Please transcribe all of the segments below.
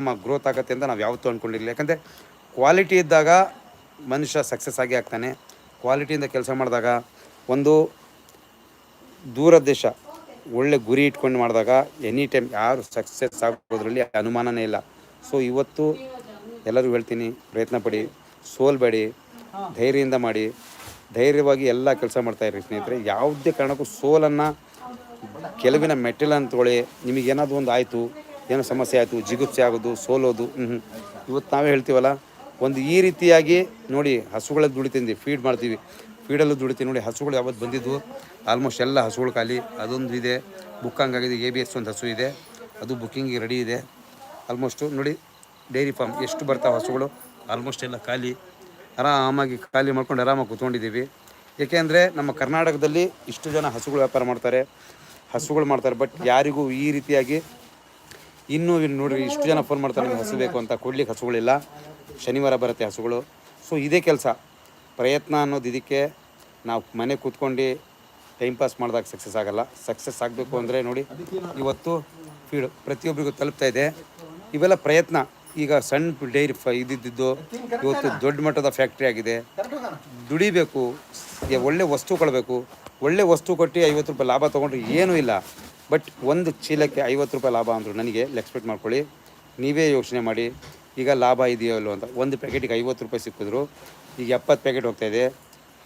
ನಮ್ಮ ಗ್ರೋತ್ ಆಗುತ್ತೆ ಅಂತ ನಾವು ಯಾವತ್ತೂ ಅಂದ್ಕೊಂಡಿರಲಿಲ್ಲ. ಯಾಕಂದರೆ ಕ್ವಾಲಿಟಿ ಇದ್ದಾಗ ಮನುಷ್ಯ ಸಕ್ಸಸ್ ಆಗಿ ಆಗ್ತಾನೆ. ಕ್ವಾಲಿಟಿಯಿಂದ ಕೆಲಸ ಮಾಡಿದಾಗ ಒಂದು ದೂರ ದೇಶ ಒಳ್ಳೆ ಗುರಿ ಇಟ್ಕೊಂಡು ಮಾಡಿದಾಗ ಎನಿ ಟೈಮ್ ಯಾರು ಸಕ್ಸಸ್ ಆಗೋದ್ರಲ್ಲಿ ಅನುಮಾನನೇ ಇಲ್ಲ. ಸೊ ಇವತ್ತು ಎಲ್ಲರೂ ಹೇಳ್ತೀನಿ, ಪ್ರಯತ್ನ ಪಡಿ, ಸೋಲ್ಬೇಡಿ, ಧೈರ್ಯದಿಂದ ಮಾಡಿ, ಧೈರ್ಯವಾಗಿ ಎಲ್ಲ ಕೆಲಸ ಮಾಡ್ತಾಯಿರಿ ಸ್ನೇಹಿತರೆ. ಯಾವುದೇ ಕಾರಣಕ್ಕೂ ಸೋಲನ್ನು ಕೆಲವಿನ ಮೆಟ್ಟಿಲ್ ಅಂದ್ಕೊಳ್ಳಿ. ನಿಮಗೇನಾದರೂ ಒಂದು ಆಯಿತು, ಏನೋ ಸಮಸ್ಯೆ ಆಯಿತು, ಜಿಗುಪ್ಸೆ ಆಗೋದು, ಸೋಲೋದು, ಇವತ್ತು ನಾವೇ ಹೇಳ್ತೀವಲ್ಲ, ಒಂದು ಈ ರೀತಿಯಾಗಿ ನೋಡಿ, ಹಸುಗಳಲ್ಲಿ ದುಡಿತೀವಿ, ಫೀಡ್ ಮಾಡ್ತೀವಿ, ಫೀಡಲ್ಲೂ ದುಡಿತೀವಿ ನೋಡಿ. ಹಸುಗಳು ಯಾವತ್ತು ಬಂದಿದ್ದು ಆಲ್ಮೋಸ್ಟ್ ಎಲ್ಲ ಹಸುಗಳು ಖಾಲಿ. ಅದೊಂದು ಇದೆ, ಬುಕ್ ಹಂಗಾಗಿದೆ. ABS ಒಂದು ಹಸು ಇದೆ, ಅದು ಬುಕ್ಕಿಂಗಿಗೆ ರೆಡಿ ಇದೆ. ಆಲ್ಮೋಸ್ಟು ನೋಡಿ, ಡೈರಿ ಫಾರ್ಮ್ ಎಷ್ಟು ಬರ್ತಾವೆ ಹಸುಗಳು, ಆಲ್ಮೋಸ್ಟ್ ಎಲ್ಲ ಖಾಲಿ. ಆರಾಮಾಗಿ ಖಾಲಿ ಮಾಡ್ಕೊಂಡು ಆರಾಮಾಗಿ ಕೂತ್ಕೊಂಡಿದ್ದೀವಿ. ಏಕೆಂದರೆ ನಮ್ಮ ಕರ್ನಾಟಕದಲ್ಲಿ ಇಷ್ಟು ಜನ ಹಸುಗಳು ವ್ಯಾಪಾರ ಮಾಡ್ತಾರೆ, ಹಸುಗಳು ಮಾಡ್ತಾರೆ. ಬಟ್ ಯಾರಿಗೂ ಈ ರೀತಿಯಾಗಿ ಇನ್ನೂ ನೋಡಿರಿ, ಇಷ್ಟು ಜನ ಫೋನ್ ಮಾಡ್ತಾರೆ ನಿಮ್ಗೆ ಹಸು ಬೇಕು ಅಂತ, ಕೊಡ್ಲಿಕ್ಕೆ ಹಸುಗಳಿಲ್ಲ. ಶನಿವಾರ ಬರುತ್ತೆ ಹಸುಗಳು. ಸೊ ಇದೇ ಕೆಲಸ, ಪ್ರಯತ್ನ ಅನ್ನೋದು. ಇದಕ್ಕೆ ನಾವು ಮನೆ ಕೂತ್ಕೊಂಡು ಟೈಮ್ ಪಾಸ್ ಮಾಡಿದಾಗ ಸಕ್ಸಸ್ ಆಗೋಲ್ಲ. ಸಕ್ಸಸ್ ಆಗಬೇಕು ಅಂದರೆ ನೋಡಿ, ಇವತ್ತು ಫೀಡು ಪ್ರತಿಯೊಬ್ಬರಿಗೂ ತಲುಪ್ತಾ ಇದೆ. ಇವೆಲ್ಲ ಪ್ರಯತ್ನ. ಈಗ ಸಣ್ಣ ಡೈರಿ ಇದ್ದಿದ್ದು ಇವತ್ತು ದೊಡ್ಡ ಮಟ್ಟದ ಫ್ಯಾಕ್ಟ್ರಿ ಆಗಿದೆ. ದುಡಿಬೇಕು, ಒಳ್ಳೆ ವಸ್ತು ಕೊಡಬೇಕು. ಒಳ್ಳೆ ವಸ್ತು ಕೊಟ್ಟು 50 ರೂಪಾಯಿ ಲಾಭ ತೊಗೊಂಡ್ರೆ ಏನೂ ಇಲ್ಲ. ಬಟ್ ಒಂದು ಚೀಲಕ್ಕೆ 50 ರೂಪಾಯಿ ಲಾಭ ಅಂದರು ನನಗೆ ಎಕ್ಸ್ಪೆಕ್ಟ್ ಮಾಡ್ಕೊಳ್ಳಿ. ನೀವೇ ಯೋಚನೆ ಮಾಡಿ, ಈಗ ಲಾಭ ಇದೆಯೋ ಇಲ್ಲೋ ಅಂತ. ಒಂದು ಪ್ಯಾಕೆಟಿಗೆ 50 ರೂಪಾಯಿ ಸಿಕ್ಕಿದ್ರು, ಈಗ 70 ಪ್ಯಾಕೆಟ್ ಹೋಗ್ತಾಯಿದೆ.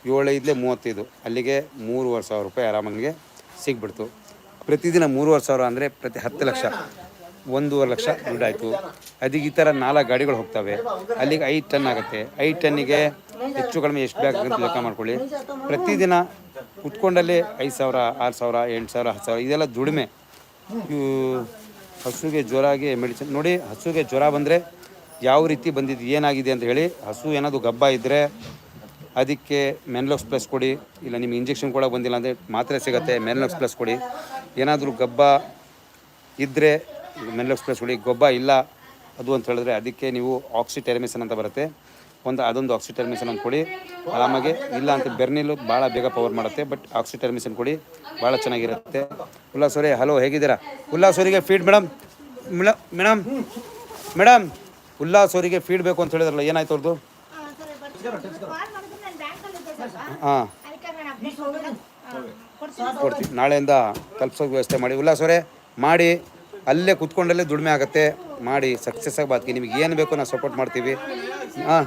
7 35, ಅಲ್ಲಿಗೆ 3,500 ರೂಪಾಯಿ ಆರಾಮಾಗೆ ಸಿಗ್ಬಿಡ್ತು. ಪ್ರತಿದಿನ 3,500 ಅಂದರೆ ಪ್ರತಿ 10 ಲಕ್ಷ, 1,5 ಲಕ್ಷ ದುಡ್ಡಾಯಿತು. ಅದಕ್ಕೆ ಈ ಥರ 4 ಗಾಡಿಗಳು ಹೋಗ್ತವೆ, ಅಲ್ಲಿಗೆ 5 ಟನ್ ಆಗುತ್ತೆ. 5 ಟನ್ನಿಗೆ ಹೆಚ್ಚು ಕಡಿಮೆ ಎಷ್ಟು ಬ್ಯಾಗ್ ಅಂತ ಲೆಕ್ಕ ಮಾಡ್ಕೊಳ್ಳಿ. ಪ್ರತಿದಿನ ಕುತ್ಕೊಂಡಲ್ಲೇ 5,000, 6,000, 8,000, 10,000 ಇದೆಲ್ಲ ದುಡಿಮೆ. ಹಸುಗೆ ಜ್ವರ ಆಗಿ ಮೆಡಿಸಿನ್ ನೋಡಿ. ಹಸುಗೆ ಜ್ವರ ಬಂದರೆ ಯಾವ ರೀತಿ ಬಂದಿದ್ದು, ಏನಾಗಿದೆ ಅಂತ ಹೇಳಿ. ಹಸು ಏನಾದರೂ ಗಬ್ಬ ಇದ್ದರೆ ಅದಕ್ಕೆ ಮೆನ್ಲಾಕ್ಸ್ ಪ್ಲಸ್ ಕೊಡಿ. ಇಲ್ಲ ನಿಮ್ಗೆ ಇಂಜೆಕ್ಷನ್ ಕೂಡ ಬಂದಿಲ್ಲ ಅಂದರೆ ಮಾತ್ರೆ ಸಿಗುತ್ತೆ, ಮೆನ್ಲಾಕ್ಸ್ ಪ್ಲಸ್ ಕೊಡಿ. ಏನಾದರೂ ಗಬ್ಬ ಇದ್ದರೆ ಮೆನ್ಲಾಕ್ಸ್ ಪ್ಲಸ್ ಕೊಡಿ. ಗೊಬ್ಬ ಇಲ್ಲ ಅದು ಅಂತ ಹೇಳಿದ್ರೆ ಅದಕ್ಕೆ ನೀವು ಆಕ್ಸಿಟೆರಮಿಸನ್ ಅಂತ ಬರುತ್ತೆ, ಅದೊಂದು ಆಕ್ಸಿಟೆರಮಿಸನ್ ಅಂತ ಕೊಡಿ ಆರಾಮಾಗೆ. ಇಲ್ಲ ಅಂತ ಬೆರ್ನಿಲು ಭಾಳ ಬೇಗ ಪವರ್ ಮಾಡುತ್ತೆ. ಬಟ್ ಆಕ್ಸಿಟೆರಮಿಸನ್ ಕೊಡಿ, ಭಾಳ ಚೆನ್ನಾಗಿರುತ್ತೆ. ಉಲ್ಲಾಸ್ ಅವರೇ, ಹಲೋ, ಹೇಗಿದ್ದೀರಾ? ಉಲ್ಲಾಸ್ ಅವರಿಗೆ ಫೀಡ್ ಮೇಡಮ್ ಉಲ್ಲಾಸ್ ಅವರಿಗೆ ಫೀಡ್ ಬೇಕು ಅಂತ ಹೇಳಿದ್ರಲ್ಲ, ಏನಾಯ್ತು ಅವ್ರದ್ದು? ಹಾಂ, ಕೊಡ್ತೀವಿ. ನಾಳೆಯಿಂದ ತಲುಪಿಸೋಕೆ ವ್ಯವಸ್ಥೆ ಮಾಡಿ. ಉಲ್ಲಾಸ್ ಅವರೇ ಮಾಡಿ, ಅಲ್ಲೇ ಕುತ್ಕೊಂಡಲ್ಲೇ ದುಡಿಮೆ ಆಗುತ್ತೆ. ಮಾಡಿ ಸಕ್ಸಸ್ ಆಗಿ ಬಾತ್ಕಿ. ನಿಮ್ಗೆ ಏನು ಬೇಕು ನಾವು ಸಪೋರ್ಟ್ ಮಾಡ್ತೀವಿ. ಹಾಂ,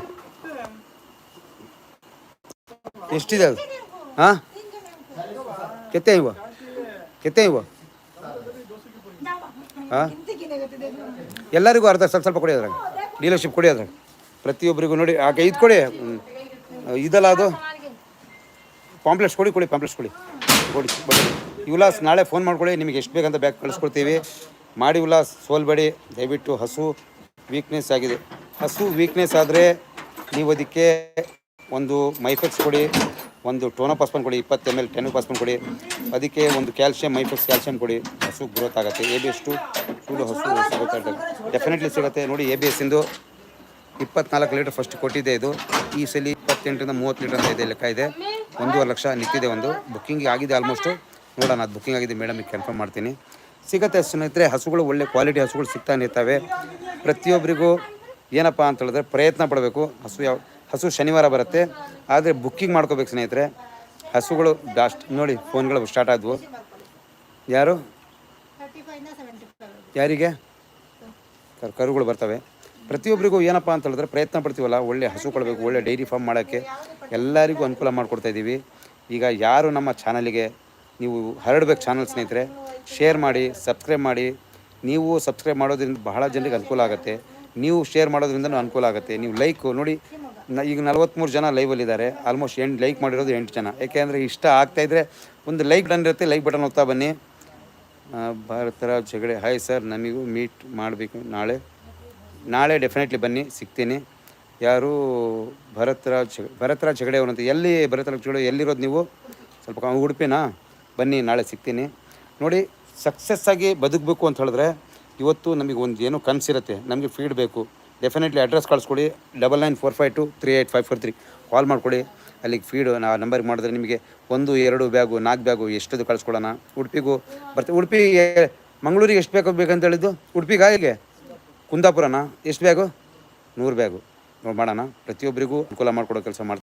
ಎಷ್ಟಿದೆ ಅದು? ಹಾಂ, ಕೆತ್ತೆ ಇವ ಹಾಂ, ಎಲ್ಲರಿಗೂ ಅರ್ಧ ಸ್ವಲ್ಪ ಕೊಡಿ. ಅದ್ರಾಗ ಡೀಲರ್ಶಿಪ್ ಕೊಡಿ. ಅದ್ರಾಗ ಪ್ರತಿಯೊಬ್ಬರಿಗೂ ನೋಡಿ, ಆಗ ಇದು ಕೊಡಿ. ಇದಲ್ಲ ಅದು ಪಾಂಪ್ಲೆಟ್ಸ್ ಕೊಡಿ ಉಲ್ಲಾಸ್. ನಾಳೆ ಫೋನ್ ಮಾಡ್ಕೊಳ್ಳಿ, ನಿಮಗೆ ಎಷ್ಟು ಬೇಕಂತ ಬ್ಯಾಗ್ ಕಳಿಸ್ಕೊಡ್ತೀವಿ. ಮಾಡಿ ಉಲ್ಲಾಸ್, ಸೋಲ್ಬೇಡಿ ದಯವಿಟ್ಟು. ಹಸು ವೀಕ್ನೆಸ್ ಆಗಿದೆ. ಹಸು ವೀಕ್ನೆಸ್ ಆದರೆ ನೀವು ಅದಕ್ಕೆ ಒಂದು ಮೈಫೆಕ್ಸ್ ಕೊಡಿ, ಒಂದು ಟೋನೋಪಾಸ್ಪನ್ ಕೊಡಿ, 20 ml ಟೆನೋಪಾಸ್ಪನ್ ಕೊಡಿ. ಅದಕ್ಕೆ ಒಂದು ಕ್ಯಾಲ್ಶಿಯಂ, ಮೈಫೆಕ್ಸ್ ಕ್ಯಾಲ್ಶಿಯಂ ಕೊಡಿ. ಹಸು ಗ್ರೋತ್ ಆಗುತ್ತೆ. ABS ಚೂಡು ಹಸು ಸಿಗುತ್ತೆ, ಡೆಫಿನೆಟ್ಲಿ ಸಿಗುತ್ತೆ. ನೋಡಿ, ABS ಇಂದು 24 ಲೀಟರ್ ಫಸ್ಟ್ ಕೊಟ್ಟಿದೆ. ಇದು ಈ ಸಲ 28ರಿಂದ 30 ಲೀಟರ್ ಅಂತ ಇದೆ, ಲೆಕ್ಕ ಇದೆ. 1,5 ಲಕ್ಷ ನಿಂತಿದೆ. ಒಂದು ಬುಕ್ಕಿಂಗ್ ಆಗಿದೆ ಆಲ್ಮೋಸ್ಟು. ನೋಡೋಣ, ಅದು ಬುಕ್ಕಿಂಗ್ ಆಗಿದೆ ಮೇಡಮಿಗೆ ಕನ್ಫರ್ಮ್ ಮಾಡ್ತೀನಿ. ಸಿಗುತ್ತೆ ಸ್ನೇಹಿತರೆ. ಹಸುಗಳು ಒಳ್ಳೆ ಕ್ವಾಲಿಟಿ ಹಸುಗಳು ಸಿಗ್ತಾನೆ ಇರ್ತವೆ. ಪ್ರತಿಯೊಬ್ಬರಿಗೂ ಏನಪ್ಪ ಅಂತ ಹೇಳಿದ್ರೆ ಪ್ರಯತ್ನ ಪಡಬೇಕು. ಹಸು ಶನಿವಾರ ಬರುತ್ತೆ, ಆದರೆ ಬುಕ್ಕಿಂಗ್ ಮಾಡ್ಕೋಬೇಕು ಸ್ನೇಹಿತರೆ. ಹಸುಗಳು ನೋಡಿ, ಫೋನ್ಗಳು ಸ್ಟಾರ್ಟ್ ಆದವು. ಯಾರಿಗೆ ಕರುಗಳು ಬರ್ತವೆ. ಪ್ರತಿಯೊಬ್ಬರಿಗೂ ಏನಪ್ಪ ಅಂತ ಹೇಳಿದ್ರೆ ಪ್ರಯತ್ನ ಪಡ್ತೀವಲ್ಲ, ಒಳ್ಳೆ ಹಸು ಕೊಡಬೇಕು. ಒಳ್ಳೆ ಡೈರಿ ಫಾರ್ಮ್ ಮಾಡೋಕ್ಕೆ ಎಲ್ಲರಿಗೂ ಅನುಕೂಲ ಮಾಡಿಕೊಡ್ತಾಯಿದ್ದೀವಿ. ಈಗ ಯಾರು ನಮ್ಮ ಚಾನಲಿಗೆ ನೀವು ಹರಡಬೇಕು ಚಾನಲ್ ಸ್ನೇಹಿತರೆ, ಶೇರ್ ಮಾಡಿ, ಸಬ್ಸ್ಕ್ರೈಬ್ ಮಾಡಿ. ನೀವು ಸಬ್ಸ್ಕ್ರೈಬ್ ಮಾಡೋದ್ರಿಂದ ಬಹಳ ಜನರಿಗೆ ಅನುಕೂಲ ಆಗುತ್ತೆ. ನೀವು ಶೇರ್ ಮಾಡೋದ್ರಿಂದ ಅನುಕೂಲ ಆಗುತ್ತೆ. ನೀವು ಲೈಕು ನೋಡಿ, ಈಗ 43 ಜನ ಲೈವಲ್ಲಿದ್ದಾರೆ. ಆಲ್ಮೋಸ್ಟ್ ಲೈಕ್ ಮಾಡಿರೋದು 8 ಜನ. ಯಾಕೆಂದರೆ ಇಷ್ಟ ಆಗ್ತಾಯಿದ್ರೆ ಒಂದು ಲೈಕ್ ಬಟನ್ ಇರುತ್ತೆ, ಲೈಕ್ ಬಟನ್ ಹೋಗ್ತಾ ಬನ್ನಿ. ಭಾರತರಾಜ್ ಜಗಡೆ, ಹಾಯ್ ಸರ್, ನಮಗೂ ಮೀಟ್ ಮಾಡಬೇಕು ನಾಳೆ ಡೆಫಿನೆಟ್ಲಿ ಬನ್ನಿ, ಸಿಗ್ತೀನಿ. ಯಾರು? ಭರತರಾಜ್ ಜಗಡೆ ಅವರಂತ. ಎಲ್ಲಿ ಭರತರಾಜ್ ಜಗಡೆ, ಎಲ್ಲಿರೋದು ನೀವು? ಸ್ವಲ್ಪ ಉಡುಪಿನಾ? ಬನ್ನಿ, ನಾಳೆ ಸಿಗ್ತೀನಿ. ನೋಡಿ, ಸಕ್ಸಸ್ ಆಗಿ ಬದುಕಬೇಕು ಅಂತ ಹೇಳಿದ್ರೆ ಇವತ್ತು ನಮಗೆ ಒಂದು ಏನೋ ಕನಸಿರುತ್ತೆ. ನಮಗೆ ಫೀಡ್ ಬೇಕು. ಡೆಫಿನೆಟ್ಲಿ ಅಡ್ರೆಸ್ ಕಳಿಸ್ಕೊಡಿ. 9945238543 ಕಾಲ್ ಮಾಡಿಕೊಡಿ. ಅಲ್ಲಿಗೆ ಫೀಡು ನಂಬರ್ಗೆ ಮಾಡಿದ್ರೆ ನಿಮಗೆ 1, 2 ಬ್ಯಾಗು, 4 ಬ್ಯಾಗು ಎಷ್ಟದು ಕಳಿಸ್ಕೊಡೋಣ. ಉಡುಪಿಗೂ ಬರ್ತೀವಿ. ಮಂಗಳೂರಿಗೆ ಎಷ್ಟು ಬೇಕಂತ ಹೇಳಿದ್ದು? ಉಡುಪಿಗೆ ಕುಂದಾಪುರನ ಎಷ್ಟು ಬ್ಯಾಗು 100 ಬ್ಯಾಗು ಮಾಡೋಣ. ಪ್ರತಿಯೊಬ್ಬರಿಗೂ ಅನುಕೂಲ ಮಾಡಿಕೊಡೋ ಕೆಲಸ ಮಾಡ್ತೀನಿ.